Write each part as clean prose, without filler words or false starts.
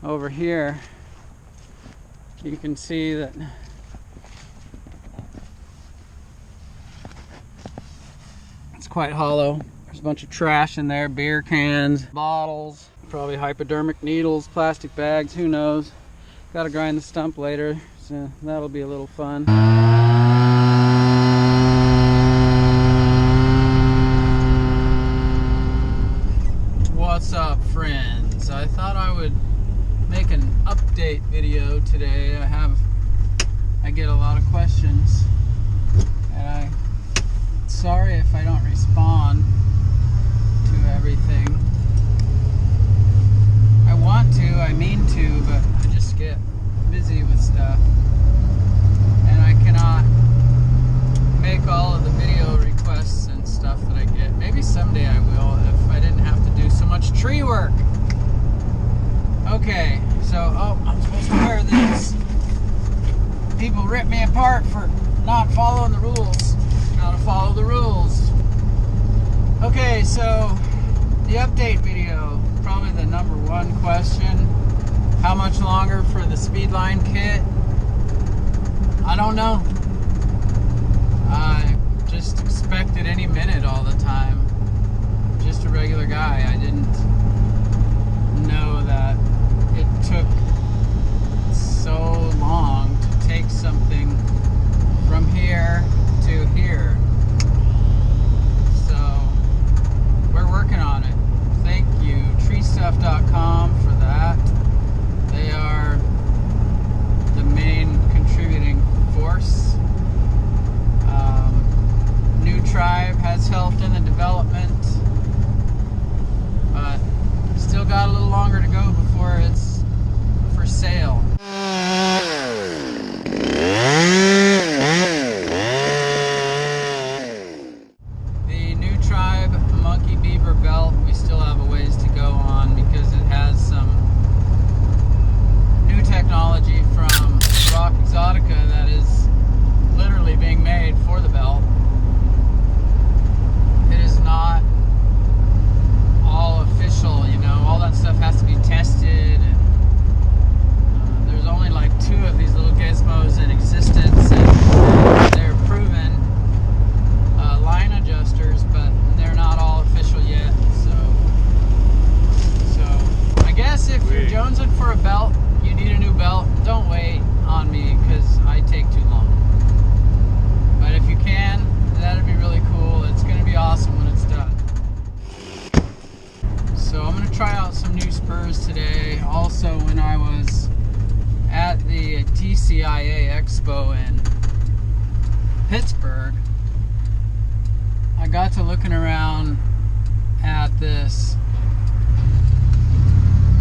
over here, you can see that it's quite hollow. There's a bunch of trash in there, beer cans, bottles, probably hypodermic needles, plastic bags, who knows. Gotta grind the stump later, so that'll be a little fun. What's up, friends? I thought I would make an update video today. I get a lot of questions, and I'm sorry if I don't respond to everything. I want to, I mean to, but I just get busy with stuff, and I cannot make all of the video requests and stuff that I get. Maybe someday I will if I didn't have to do so much tree work. Okay, so, I'm supposed to wear this. People rip me apart for not following the rules. Gotta follow the rules. Okay, so the update video, probably the number one question. How much longer for the Speedline kit? I don't know. I just expected any minute all the time. Just a regular guy. I didn't know that it took so long to take something from here to here. So we're working on it. Thank you, treestuff.com, for that. They are the main contributing force. New Tribe has helped in the development, but still got a little longer to go before it's for sale. The New Tribe Monkey-Beaver belt, we still have a ways to go on because it has some new technology from Rock Exotica that is literally being made for the belt. It is not all official, you know, all that stuff has to be tested, and there's only like 2 of these little gizmos in existence, and they're proven line adjusters, but they're not all official yet. So I guess if you're jonesing for a belt, you need a new belt, don't wait on me because I take too long. But if you can, that'd be really cool. It's going to be awesome when it's done. So I'm going to try out some new spurs today. Also, when I was at the TCIA Expo in Pittsburgh, I got to looking around at this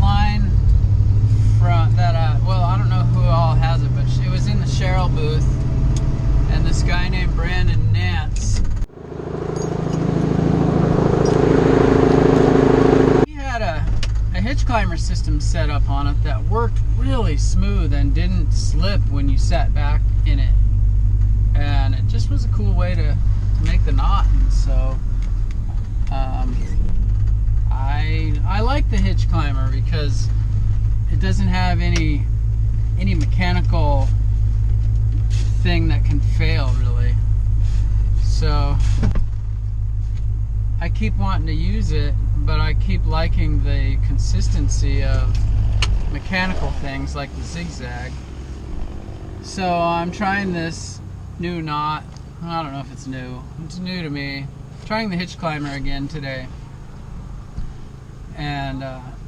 line front that I don't know who all has it, but it was in the Cheryl booth, and this guy named Brandon Nance, he had a hitch climber system set up on it that worked really smooth and didn't slip when you sat back in it, and it just was a cool way to make the knot. And so I like the hitch climber because it doesn't have any mechanical thing that can fail, really. So I keep wanting to use it, but I keep liking the consistency of mechanical things like the zigzag. So I'm trying this new knot. I don't know if it's new. It's new to me. Trying the hitch climber again today. And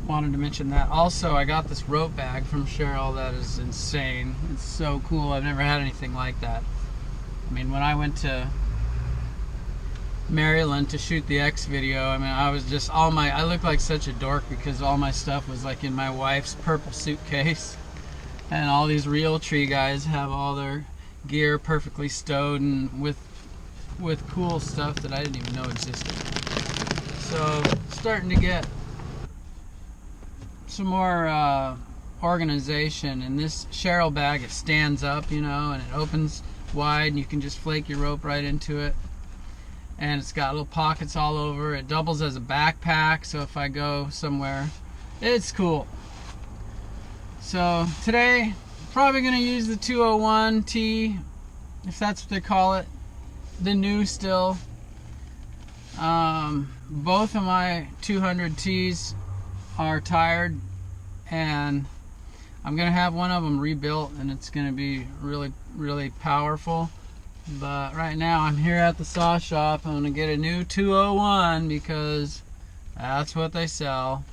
wanted to mention that. Also, I got this rope bag from Cheryl that is insane. It's so cool. I've never had anything like that. I mean, when I went to Maryland to shoot the X video, I mean, I was just I looked like such a dork because all my stuff was like in my wife's purple suitcase. And all these real tree guys have all their gear perfectly stowed and with cool stuff that I didn't even know existed. So starting to get some more organization. In this Cheryl bag, it stands up, you know, and it opens wide and you can just flake your rope right into it. And it's got little pockets all over. It doubles as a backpack, so if I go somewhere, it's cool. So today, probably gonna use the 201T, if that's what they call it, the new still. Both of my 200Ts are tired, and I'm gonna have one of them rebuilt, and it's gonna be really, really powerful. But right now I'm here at the saw shop. I'm gonna get a new 201 because that's what they sell.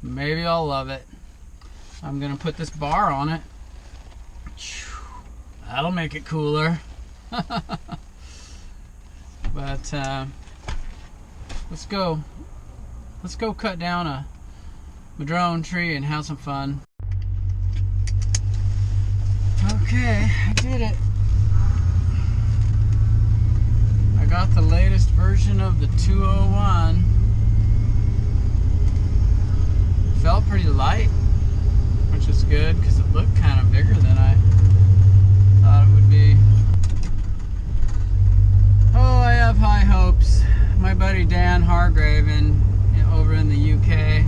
Maybe I'll love it. I'm gonna put this bar on it. That'll make it cooler. But let's go cut down a madrone tree and have some fun. Okay, I did it. I got the latest version of the 201. Felt pretty light, which is good because it looked kind of bigger than I thought it would be. Oh, I have high hopes. My buddy Dan Hargrave over in the UK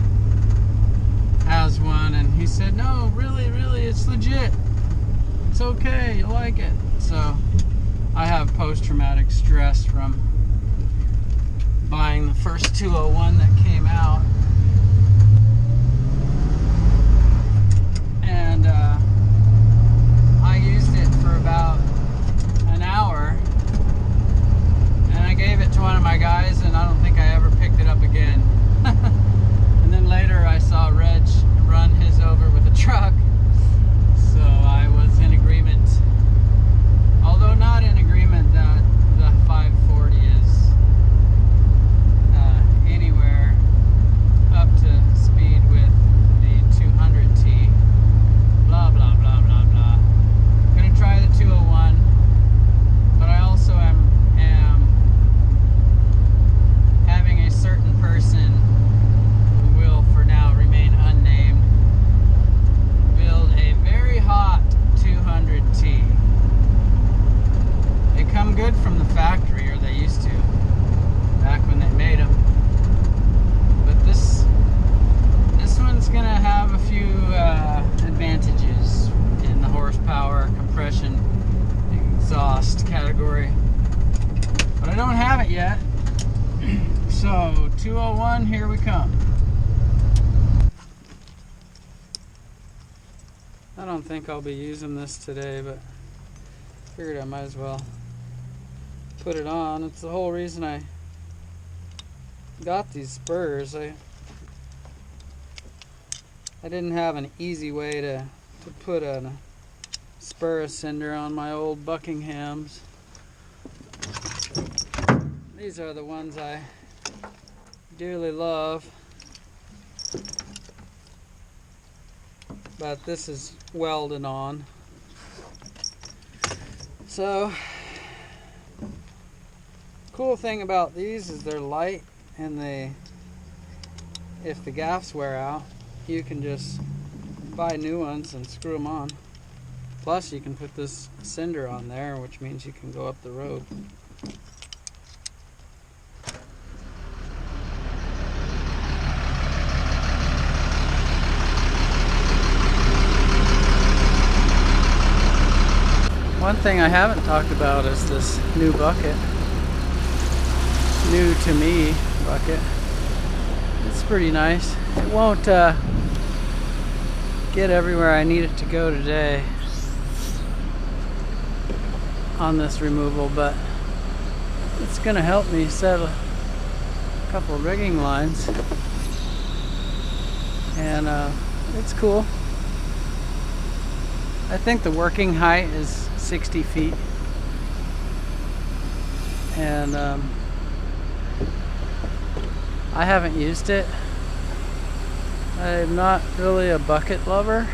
has one, and he said, no, really, it's legit. It's okay, you like it. So I have post-traumatic stress from buying the first 201 that came out. And I used it for about an hour, and I gave it to one of my guys, and I don't think I ever picked it up again. And then later I saw Reg run his over with a truck, so I was in agreement, although not in agreement that the 540 is anywhere up to speed with the 200T. Blah blah blah blah blah. I'm gonna try the 201, but I also am having a certain person who will for now remain unnamed build a very hot 200T. They come good from the factory, or they used to back when they made them, but this one's gonna have a few advantages in the horsepower, compression, exhaust category, but I don't have it yet. So 201, here we come. I don't think I'll be using this today, but figured I might as well put it on. It's the whole reason I got these spurs. I didn't have an easy way to put a spur ascender on my old Buckinghams. These are the ones I dearly love, but this is welded on. So, cool thing about these is they're light, and if the gaffs wear out, you can just buy new ones and screw them on. Plus you can put this cinder on there, which means you can go up the road. One thing I haven't talked about is this new bucket. New to me bucket. It's pretty nice. It won't get everywhere I need it to go today on this removal, but it's gonna help me set a couple rigging lines, and it's cool. I think the working height is 60 feet, and I haven't used it. I'm not really a bucket lover.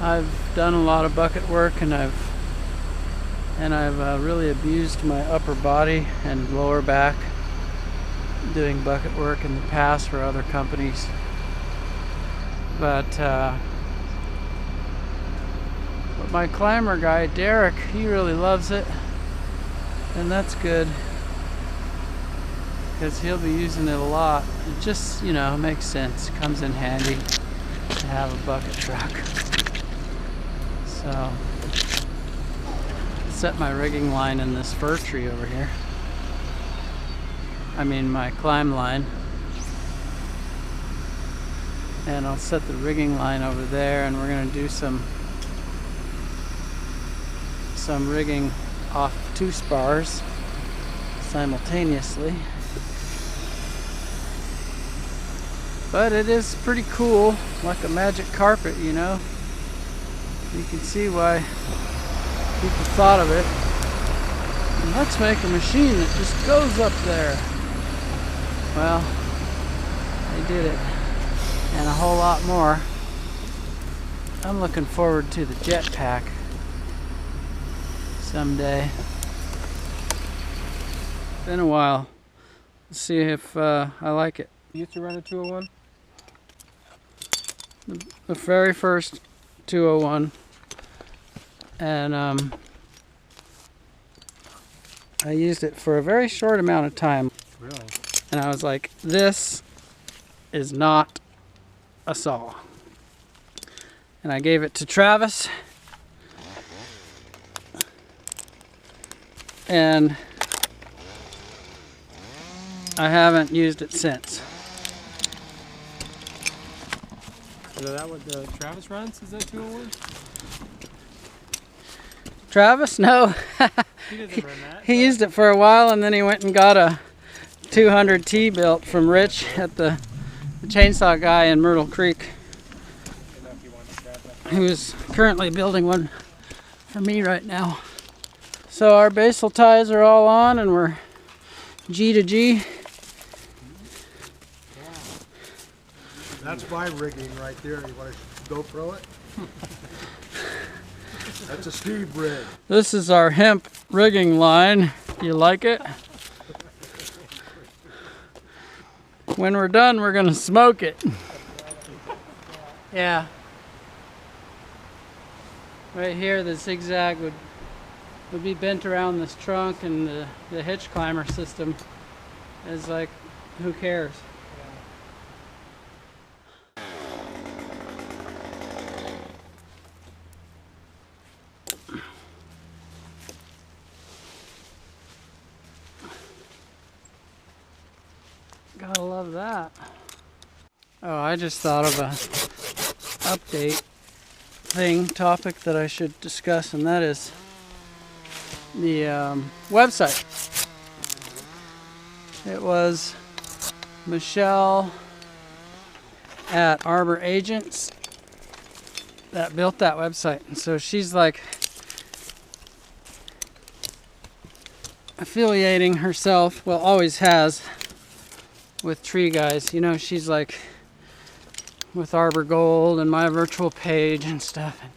I've done a lot of bucket work, and I've really abused my upper body and lower back doing bucket work in the past for other companies. But my climber guy, Derek, he really loves it, and that's good, because he'll be using it a lot. It just, you know, makes sense. Comes in handy to have a bucket truck. So, set my rigging line in this fir tree over here. I mean my climb line. And I'll set the rigging line over there, and we're going to do some rigging off 2 spars simultaneously. But it is pretty cool, like a magic carpet, you know. You can see why people thought of it. And let's make a machine that just goes up there. Well, they did it. And a whole lot more. I'm looking forward to the jetpack someday. Been a while. Let's see if I like it. You used to run a 201? The very first 201. And I used it for a very short amount of time. Really? And I was like, this is not a saw. And I gave it to Travis. And I haven't used it since. Is that what Travis runs? Is that 201? Travis? No. He doesn't run that. He used it for a while, and then he went and got a 200T built from Rich at the chainsaw guy in Myrtle Creek. He was currently building one for me right now. So our basal ties are all on, and we're G to G. That's my rigging right there. You want to GoPro it? That's a Steve rig. This is our hemp rigging line. You like it? When we're done, we're gonna smoke it. Yeah. Right here, the zigzag would be bent around this trunk, and the hitch climber system is like, who cares? Gotta love that. Oh, I just thought of a update topic that I should discuss, and that is the website. It was Michelle at Arbor Agents that built that website, and so she's like affiliating herself, well, always has, with Tree Guys. You know, she's like with Arbor Gold and My Virtual Page and stuff. And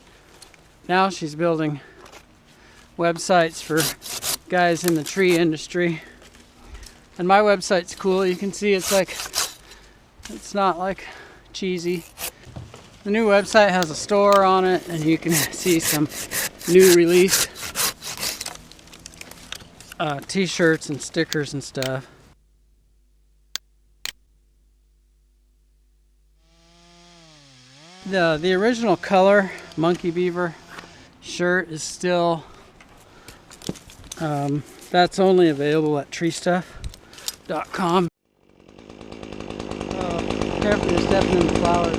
now she's building websites for guys in the tree industry. And my website's cool. You can see it's like, it's not like cheesy. The new website has a store on it, and you can see some new released t-shirts and stickers and stuff. The original color Monkey-Beaver shirt is still, that's only available at treestuff.com. Careful, you're stepping in the flowers.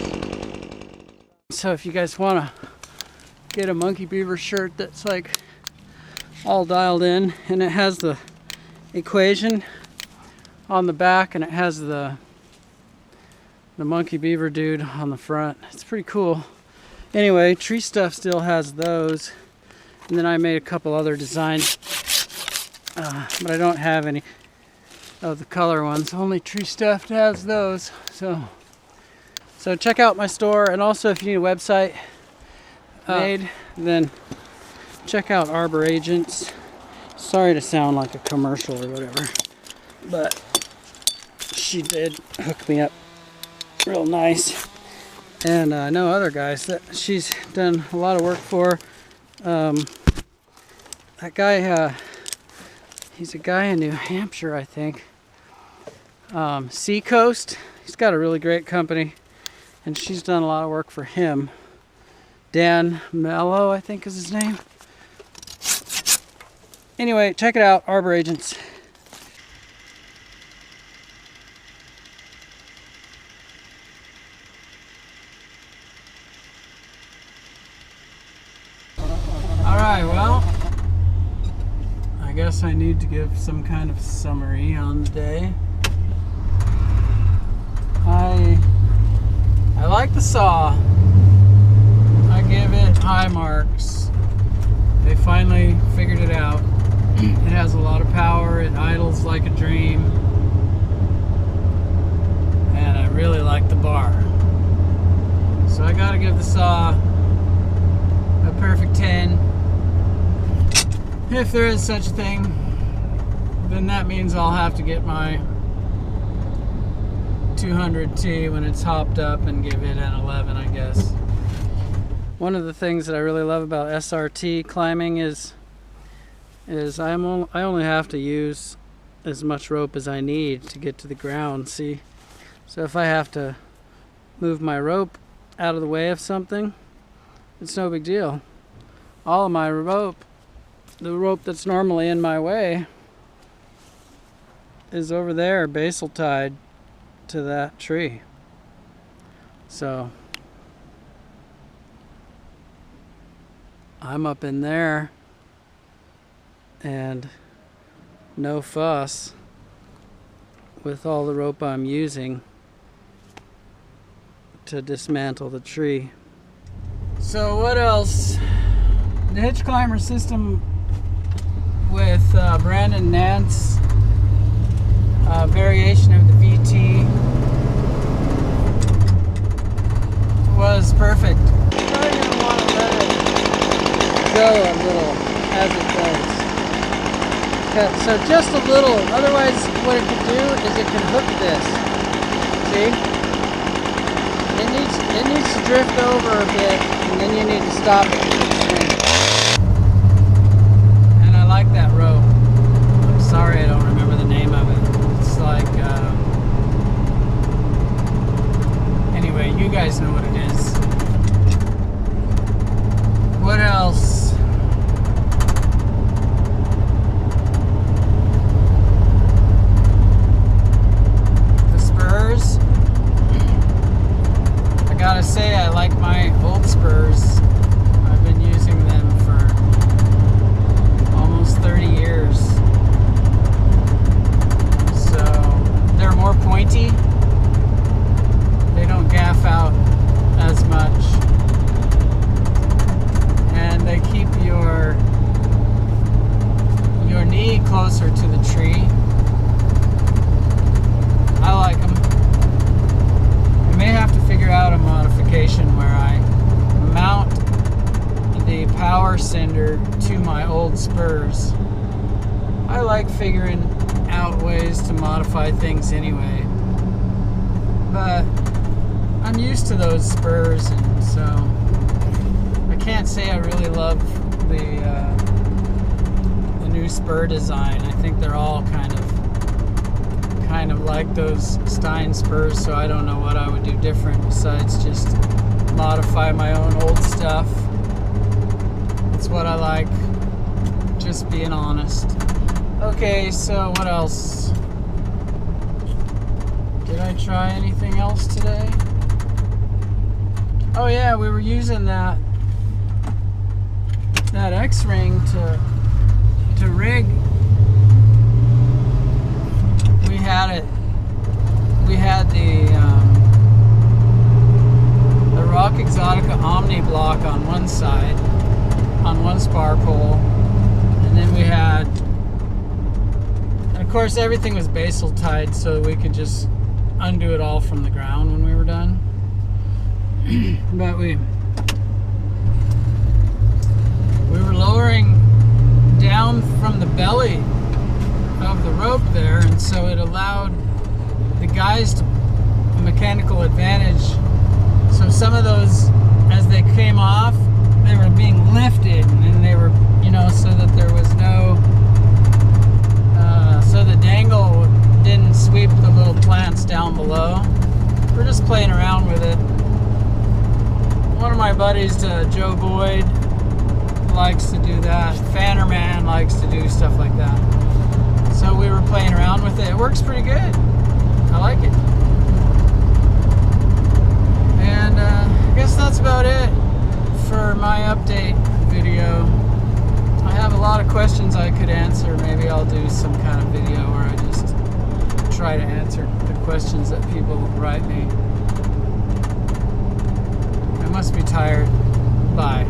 So if you guys want to get a Monkey-Beaver shirt that's like all dialed in, and it has the equation on the back, and it has the Monkey-Beaver dude on the front. It's pretty cool. Anyway, Tree Stuff still has those, and then I made a couple other designs, but I don't have any of the color ones. Only Tree Stuff has those. So check out my store, and also if you need a website made, then check out Arbor Agents. Sorry to sound like a commercial or whatever, but she did hook me up real nice. And I know other guys that she's done a lot of work for. That guy, he's a guy in New Hampshire, I think. Seacoast. He's got a really great company, and she's done a lot of work for him. Dan Mello, I think is his name. Anyway, check it out, Arbor Agents. Alright, well, I guess I need to give some kind of summary on the day. I like the saw. I give it high marks. They finally figured it out. It has a lot of power. It idles like a dream. And I really like the bar. So I gotta give the saw a perfect 10. If there is such a thing, then that means I'll have to get my 200T when it's hopped up and give it an 11, I guess. One of the things that I really love about SRT climbing is I only have to use as much rope as I need to get to the ground, see? So if I have to move my rope out of the way of something, it's no big deal. All of my rope, the rope that's normally in my way, is over there, basal tied to that tree. So I'm up in there and no fuss with all the rope I'm using to dismantle the tree. So what else? The hitch climber system with Brandon Nance, variation of the VT, was perfect. I'm probably going to want to let it go a little as it goes. So just a little, otherwise what it could do is it can hook this. See? It needs to drift over a bit, and then you need to stop it. And I like that rope. I'm sorry I don't remember the name of it. It's like, anyway, you guys know what it is. What else? The spurs. I gotta say, I like my old spurs. I've been using them for almost 30 years. So they're more pointy. They don't gaff out as much. And they keep your knee closer to the tree. I like them. I may have to figure out a modification where I mount the power sender to my old spurs. I like figuring out ways to modify things anyway. But I'm used to those spurs, and so I can't say I really love the new spur design. I think they're all kind of like those Stein spurs, so I don't know what I would do different besides just modify my own old stuff. It's what I like, just being honest. Okay, so what else? Did I try anything else today? Oh yeah, we were using that X-ring to rig. We had the Rock Exotica Omni block on one side, on one spar pole, and then we had, and of course everything was basal tied so we could just undo it all from the ground when we were done. But we were lowering down from the belly of the rope there, and so it allowed the guys to mechanical advantage. So some of those, as they came off, they were being lifted, and they were, so that there was no, so the dangle didn't sweep the little plants down below. We're just playing around with it. buddies, Joe Boyd likes to do that. FlannerMan likes to do stuff like that. So we were playing around with it. It works pretty good. I like it. And I guess that's about it for my update video. I have a lot of questions I could answer. Maybe I'll do some kind of video where I just try to answer the questions that people write me. I must be tired. Bye.